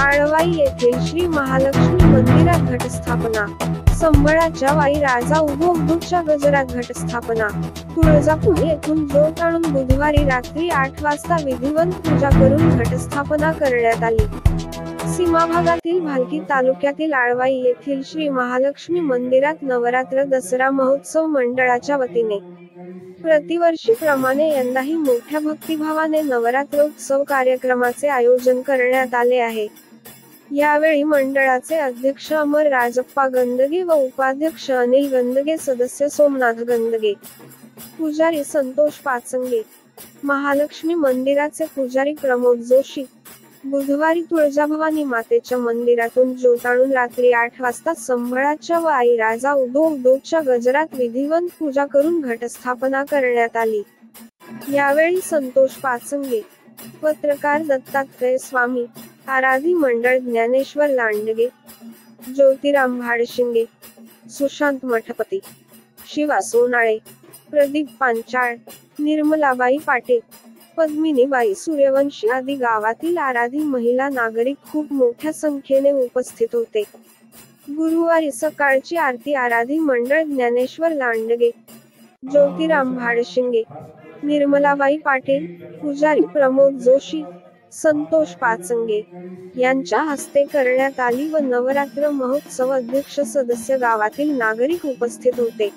आळवाई येथील श्री महालक्ष्मी मंदिरात घटस्थापना, संबळाच्या वाई राजा उदोच्या गजरात घटस्थापना, तुळजापूर येथून ज्योत आणून बुधवारी रात्री 8 वाजता विधिवत पूजा करून घटस्थापना करण्यात आली। सीमा भागातील भालकी तालुक्यातील आळवाई येथील श्री महालक्ष्मी मंदिरात नवरात्र दसरा महोत्सव मंडळाच्या वतीने प्रतिवर्षीप्रमाणे यंदाही मोठ्या भक्तिभावाने नवरात्रोत्सव कार्यक्रमाचे आयोजन करण्यात आले आहे। यावेळी मंडळाचे अध्यक्ष अमर राजप्पा गंदगे व उपाध्यक्ष अनिल गंदगे, सदस्य सोमनाथ गंदगे, पुजारी संतोष पाचंगे, महालक्ष्मी मंदिराचे पुजारी प्रमोद जोशी, बुधवारी तुळजाभवानी मातेच्या मंदिरातून ज्योत आणून रात्री 8 वाजता संबळाच्या व आई राजा उदोच्या गजरात विधिवत पूजा करून घटस्थापना करण्यात आली। यावेळी संतोष पाचंगे, पत्रकार दत्तात्रय स्वामी, आराधी मंडळ ज्ञानेश्वर लांडगे, ज्योतिराम भाडशिंगे, सुशांत मठपती, शिवा सोनाळे, प्रदीप पांचाळ, निर्मलाबाई पाटे, पद्मिनीबाई सूर्यवंशी आदी गावातील आराधी महिला नागरिक खूप मोठ्या संख्येने उपस्थित होते। गुरुवारी सकाळची आरती आराधी मंडळ ज्ञानेश्वर लांडगे, ज्योतिराम भाडशिंगे, निर्मलाबाई पाटील, पुजारी प्रमोद जोशी, संतोष पाचंगे यांच्या हस्ते करण्यात आली व नवरात्र महोत्सव अध्यक्ष सदस्य गावातील नागरिक उपस्थित होते।